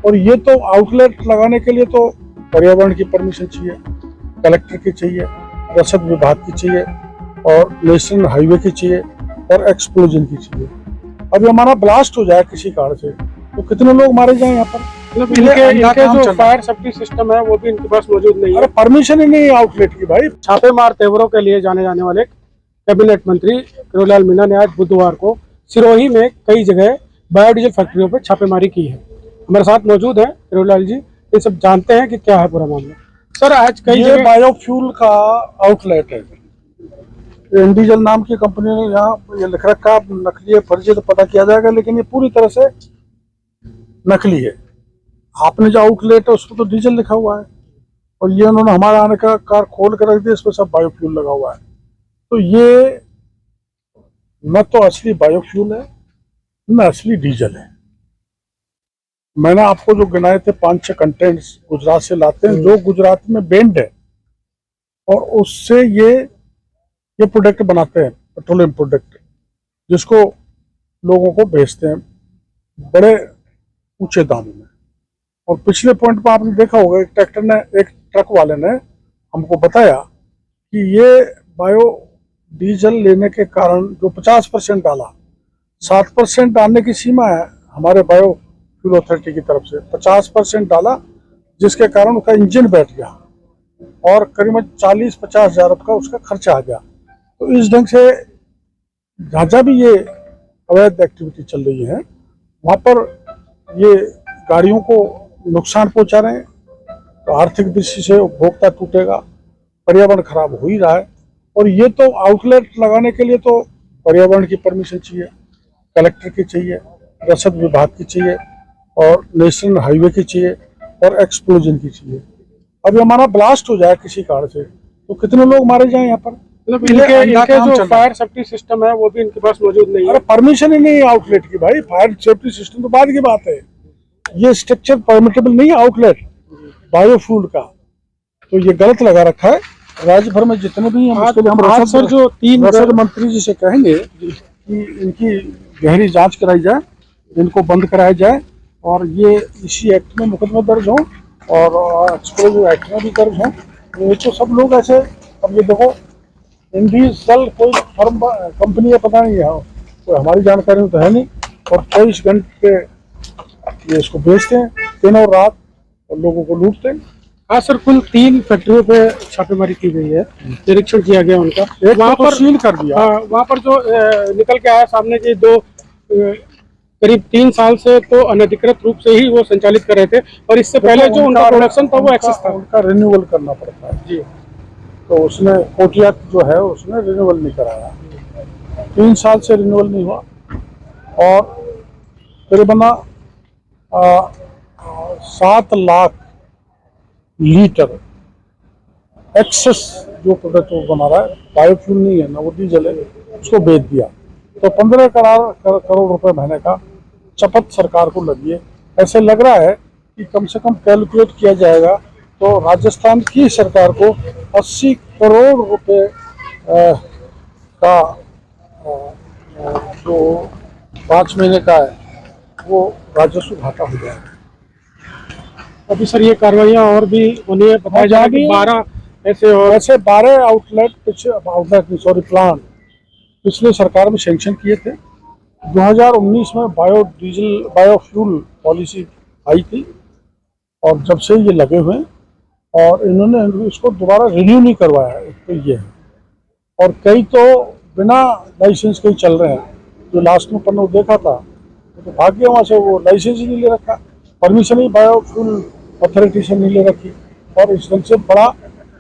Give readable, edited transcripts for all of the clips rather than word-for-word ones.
और ये तो आउटलेट लगाने के लिए तो पर्यावरण की परमिशन चाहिए, कलेक्टर की चाहिए, रसद विभाग की चाहिए और नेशनल हाईवे की चाहिए और एक्सप्लोजन की चाहिए। अब हमारा ब्लास्ट हो जाए किसी कारण से तो कितने लोग मारे जाए यहाँ पर। मतलब इनके जो फायर सेफ्टी सिस्टम है वो भी इनके पास मौजूद नहीं है। अरे परमिशन ही नहीं है आउटलेट की भाई। छापेमार तेवरों के लिए जाने जाने वाले कैबिनेट मंत्री करोलाल मीणा ने आज बुधवार को सिरोही में कई जगह बायोडीजल फैक्ट्रियों पर छापेमारी की है। हमारे साथ मौजूद है करोलाल जी, ये सब जानते हैं कि क्या है पूरा मामला। सर आज कई जगह बायोफ्यूल का आउटलेट है, इंडीजल नाम की कंपनी ने यहाँ ये लिख रखा, नकली है फर्जी तो पता किया जाएगा, लेकिन ये पूरी तरह से नकली है। आपने जो आउटलेट है उसमें तो डीजल लिखा हुआ है और ये उन्होंने हमारा आने का कार खोल कर रख दिया, इसमें सब बायोफ्यूल लगा हुआ है। तो ये न तो असली बायोफ्यूल है न असली डीजल है। मैंने आपको जो गिनाए थे 5-6 कंटेंट्स गुजरात से लाते हैं, जो गुजरात में बेंड है और उससे ये प्रोडक्ट बनाते हैं, पेट्रोलियम प्रोडक्ट, जिसको लोगों को बेचते हैं बड़े ऊंचे दामों में। और पिछले पॉइंट पर आपने देखा होगा एक ट्रक वाले ने हमको बताया कि ये बायो डीजल लेने के कारण जो 50% डाला, 7% डालने की सीमा है हमारे बायो फ्यूल अथॉरिटी की तरफ से, 50% डाला जिसके कारण उसका इंजन बैठ गया और करीबन 40-50 हज़ार रुपये का उसका खर्चा आ गया। तो इस ढंग से जहाँ भी ये अवैध एक्टिविटी चल रही है वहाँ पर ये गाड़ियों को नुकसान पहुंचा रहे हैं, तो आर्थिक दृष्टि से उपभोक्ता टूटेगा, पर्यावरण खराब हो ही रहा है। और ये तो आउटलेट लगाने के लिए तो पर्यावरण की परमिशन चाहिए, कलेक्टर की चाहिए, रसद विभाग की चाहिए और नेशनल हाईवे की चाहिए और एक्सप्लोजन की चाहिए। अब हमारा ब्लास्ट हो जाए किसी कारण से तो कितने लोग मारे जाए यहाँ पर। मतलब इनके जो फायर सेफ्टी सिस्टम है वो भी इनके पास मौजूद नहीं है। अरे परमिशन ही नहीं है आउटलेट की भाई, फायर सेफ्टी सिस्टम तो बाद की बात है, ये स्ट्रक्चर परमिटेबल नहीं है आउटलेट बायोफ्यूल का, तो ये गलत लगा रखा है। राज्य भर में जितने भी हैं उसके लिए हम सर जो 3 रसद मंत्री जी से कहेंगे कि इनकी गहरी जांच कराई जाए, इनको बंद कराया जाए और ये इसी एक्ट में मुकदमा दर्ज हो और एक्सप्लोजिव एक्ट में भी दर्ज हो। ये तो सब लोग ऐसे, अब ये देखो इंडीजल कोई फर्म कंपनी है पता नहीं है, कोई हमारी जानकारी में तो है नहीं, और 24 घंटे ये इसको बेचते हैं दिन और रात और लोगों को लूटते हैं। हाँ सर, कुल 3 फैक्ट्रियों पे छापेमारी की गई है, निरीक्षण किया गया उनका, वहाँ पर सील कर दिया। हाँ, वहाँ पर जो निकल के आया सामने की 2 करीब 3 साल से तो अनधिकृत रूप से ही वो संचालित कर रहे थे और इससे पहले जो उनका प्रोडक्शन था वो एक्सेस था, उनका रिन्यूअल करना पड़ता है जी। तो उसने कोटिया जो है उसने रिन्यूअल नहीं कराया, 3 साल से रिन्यूअल नहीं हुआ और करीबन 7 लाख लीटर एक्सेस जो प्रोडक्ट वो बना रहा है, बायोफ्यूल नहीं है ना वो डीजल है, उसको बेच दिया। तो 15 करोड़ रुपए महीने का चपत सरकार को लगी है। ऐसे लग रहा है कि कम से कम कैलकुलेट किया जाएगा तो राजस्थान की सरकार को 80 करोड़ रुपए का जो 5 महीने का है वो राजस्व घाटा हो जाएगा। अभी सर ये कार्रवाइयाँ और भी होनी है, बताया जा रहा है कि 12 ऐसे 12 प्लांट पिछले सरकार में सैंक्शन किए थे। 2019 में बायोफ्यूल पॉलिसी आई थी और जब से ये लगे हुए हैं और इन्होंने इसको दोबारा रिन्यू नहीं करवाया, तो ये है। और कई तो बिना लाइसेंस के ही चल रहे हैं, जो लास्ट में पन्ना देखा था तो भाग्य वहाँ से वो लाइसेंस ही नहीं ले रखा, परमिशन ही बायोफ्यूल अथॉरिटी से नहीं ले रखी और इस ढंग से बड़ा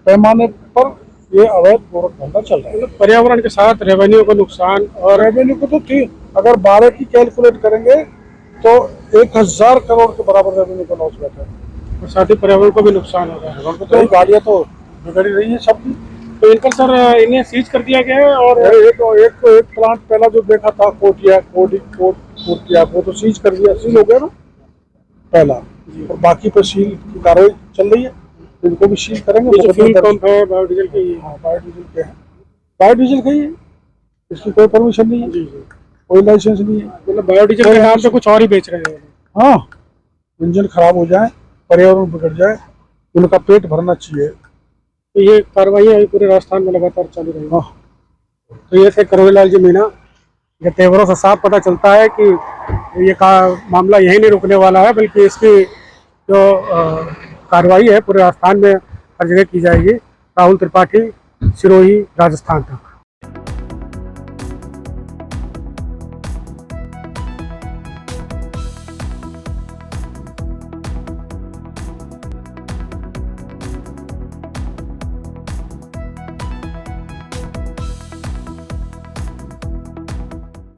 पैमाने पर ये अवैध गोरख धंधा चल रहा है। पर्यावरण के साथ रेवेन्यू को नुकसान, और रेवेन्यू को तो ठीक, अगर 12 की कैलकुलेट करेंगे तो 1000 करोड़ के बराबर रेवेन्यू का लॉस बैठा है और साथ ही पर्यावरण को भी नुकसान हो रहा है। तो गाड़ियाँ तो बिगड़ी रही है सबकी। तो इन पर सर इन्हें सीज कर दिया गया है और एक प्लांट पहला जो देखा था कोटिया वो तो सीज कर दिया, सील हो गया ना पहला, और बाकी पे सील की कार्रवाई चल रही है, इनको भी सील करेंगे। जो फ्यूल पंप है बायोडीजल के, हाँ बायोडीजल के हैं, बायोडीजल का ही है, इसकी कोई परमिशन नहीं है, कोई लाइसेंस नहीं है, मतलब बायोडीजल के नाम से कुछ और ही बेच रहे हैं। हाँ इंजन खराब हो जाए, पर्यावरण बिगड़ जाए, उनका पेट भरना चाहिए। तो ये कार्रवाई पूरे राजस्थान में लगातार चालू रहेगी। हाँ, तो ये थे करोड़ीलाल जी मीणा। ये तेवरों से साफ पता चलता है कि ये मामला यही नहीं रुकने वाला है, बल्कि इसकी जो कार्रवाई है पूरे राजस्थान में हर जगह की जाएगी। राहुल त्रिपाठी, सिरोही, राजस्थान तक।